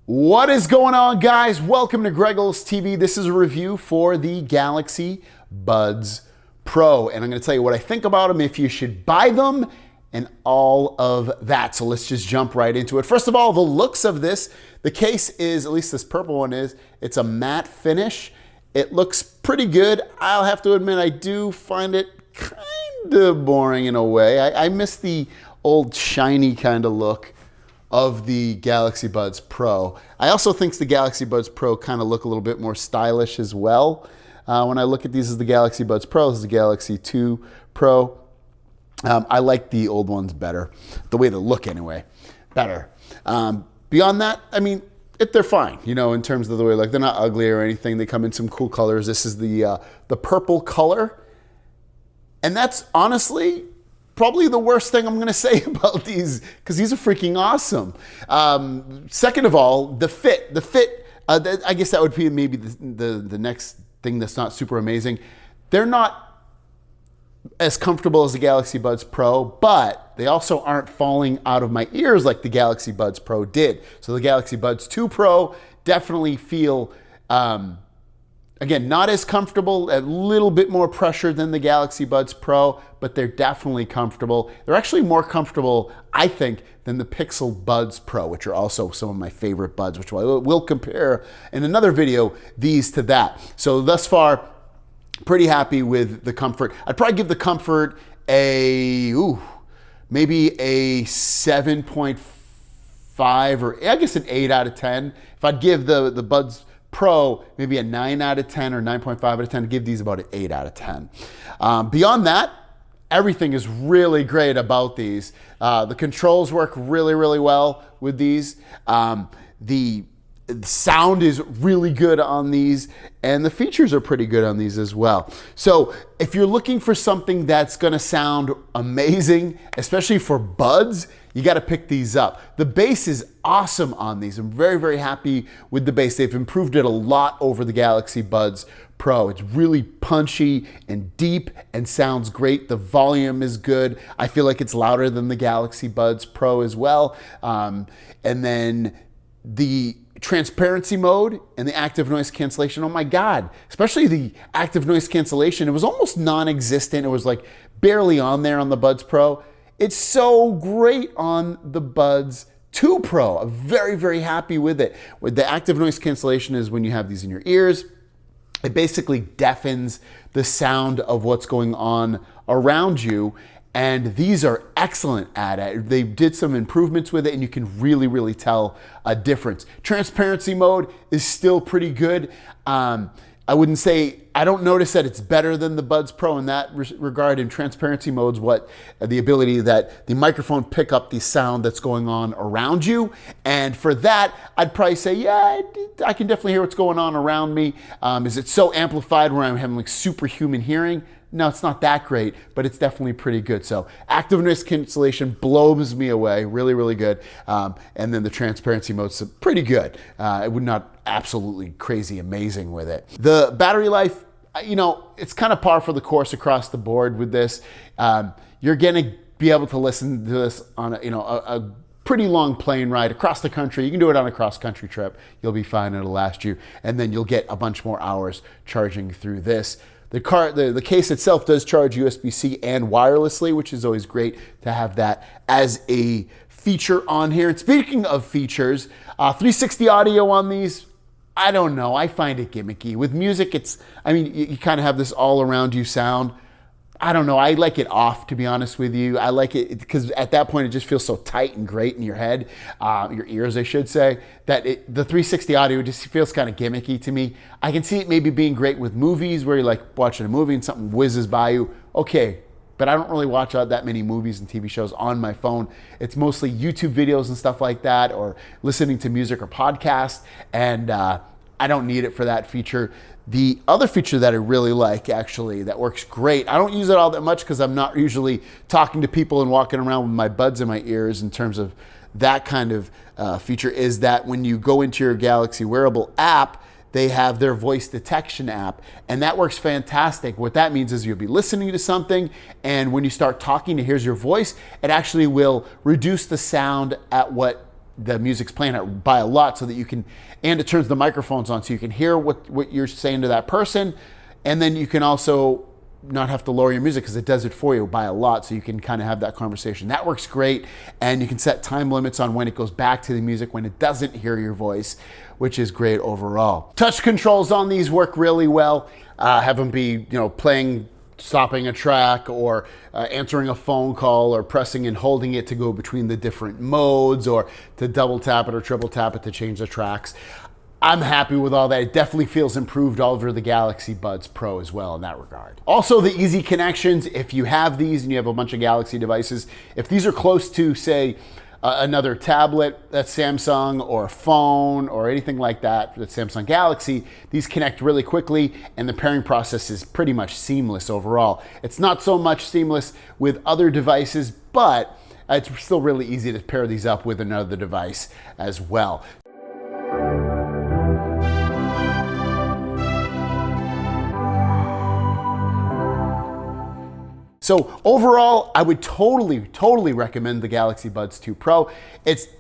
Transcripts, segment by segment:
What is going on, guys? Welcome to Greggles TV. This is a review for the Galaxy Buds Pro, and I'm going to tell you what I think about them, if you should buy them, and all of that. So let's just jump right into it. First of all, the looks of this. The case is, at least this purple one is, it's a matte finish. It looks pretty good. I'll have to admit, I do find it kind of boring in a way. I miss the old shiny kind of look of the Galaxy Buds Pro. I also think the Galaxy Buds Pro kind of look a little bit more stylish as well. When I look at these as the Galaxy Buds Pro, this is the Galaxy 2 Pro. I like the old ones better. The way they look anyway, better. Beyond that, I mean, they're fine, you know, in terms of the way, like, they're not ugly or anything. They come in some cool colors. This is the purple color. And that's honestly probably the worst thing I'm going to say about these, because these are freaking awesome. Second of all, the fit, I guess that would be maybe the next thing that's not super amazing. They're not as comfortable as the Galaxy Buds Pro, but they also aren't falling out of my ears like the Galaxy Buds Pro did. So the Galaxy Buds 2 Pro definitely feel, again, not as comfortable, a little bit more pressure than the Galaxy Buds Pro, but they're definitely comfortable. They're actually more comfortable, I think, than the Pixel Buds Pro, which are also some of my favorite buds, which we'll compare in another video, these to that. So thus far, pretty happy with the comfort. I'd probably give the comfort maybe a 7.5 or I guess an 8 out of 10. If I'd give the Buds Pro maybe a 9 out of 10 or 9.5 out of 10, to give these about an 8 out of 10. Beyond that, everything is really great about these. The controls work really, really well with these. The sound is really good on these, and the features are pretty good on these as well. So if you're looking for something that's gonna sound amazing, especially for buds, you gotta pick these up. The bass is awesome on these. I'm very, very happy with the bass. They've improved it a lot over the Galaxy Buds Pro. It's really punchy and deep and sounds great. The volume is good. I feel like it's louder than the Galaxy Buds Pro as well. And then the transparency mode and the active noise cancellation, oh my God, especially the active noise cancellation, it was almost non-existent. It was like barely on there on the Buds Pro. It's so great on the Buds 2 Pro. I'm very, very happy with it. With the active noise cancellation is when you have these in your ears, it basically deafens the sound of what's going on around you. And these are excellent at it. They did some improvements with it, and you can really, really tell a difference. Transparency mode is still pretty good. I wouldn't say, I don't notice that it's better than the Buds Pro in that regard. In transparency modes, what the ability that the microphone pick up the sound that's going on around you. And for that, I'd probably say, yeah, I can definitely hear what's going on around me. Is it so amplified where I'm having like superhuman hearing? No, it's not that great, but it's definitely pretty good. So active noise cancellation blows me away, really, really good. And then the transparency mode's pretty good. It would not absolutely crazy amazing with it. The battery life, you know, it's kind of par for the course across the board with this. You're gonna be able to listen to this on a pretty long plane ride across the country. You can do it on a cross-country trip. You'll be fine, it'll last you. And then you'll get a bunch more hours charging through this. The case itself does charge USB-C and wirelessly, which is always great to have that as a feature on here. And speaking of features, 360 audio on these, I don't know. I find it gimmicky. With music, you kind of have this all around you sound. I don't know. I like it off, to be honest with you. I like it because at that point, it just feels so tight and great in your head, your ears, I should say, that the 360 audio just feels kind of gimmicky to me. I can see it maybe being great with movies where you're like watching a movie and something whizzes by you. Okay, but I don't really watch that many movies and TV shows on my phone. It's mostly YouTube videos and stuff like that, or listening to music or podcasts, and I don't need it for that feature. The other feature that I really like, actually, that works great, I don't use it all that much because I'm not usually talking to people and walking around with my buds in my ears in terms of that kind of feature, is that when you go into your Galaxy Wearable app, they have their voice detection app, and that works fantastic. What that means is you'll be listening to something, and when you start talking, it hears your voice, it actually will reduce the sound at what the music's playing out by a lot, so that you can, and it turns the microphones on so you can hear what you're saying to that person. And then you can also not have to lower your music because it does it for you by a lot, so you can kind of have that conversation. That works great. And you can set time limits on when it goes back to the music when it doesn't hear your voice, which is great overall. Touch controls on these work really well. Have them be, playing, stopping a track, or answering a phone call, or pressing and holding it to go between the different modes, or to double tap it or triple tap it to change the tracks. I'm happy with all that. It definitely feels improved over the Galaxy Buds Pro as well in that regard. Also, the easy connections. If you have these and you have a bunch of Galaxy devices, if these are close to, say, another tablet that's Samsung, or a phone, or anything like that that's Samsung Galaxy, these connect really quickly, and the pairing process is pretty much seamless overall. It's not so much seamless with other devices, but it's still really easy to pair these up with another device as well. So overall, I would totally recommend the Galaxy Buds 2 Pro.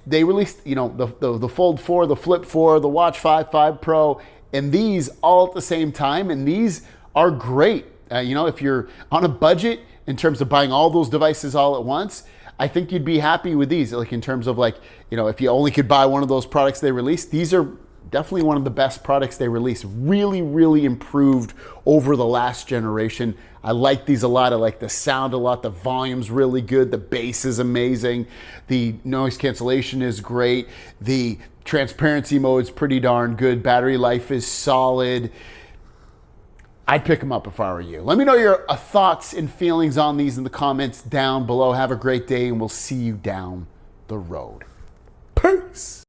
They released, the Fold 4, the Flip 4, the Watch 5 Pro, and these all at the same time, and these are great. If you're on a budget in terms of buying all those devices all at once, I think you'd be happy with these. Like, in terms of, if you only could buy one of those products they released, these are definitely one of the best products they released. Really improved over the last generation. I like these a lot. I like the sound a lot. The volume's really good. The bass is amazing. The noise cancellation is great. The transparency mode's pretty darn good. Battery life is solid. I'd pick them up if I were you. Let me know your thoughts and feelings on these in the comments down below. Have a great day, and we'll see you down the road. Peace.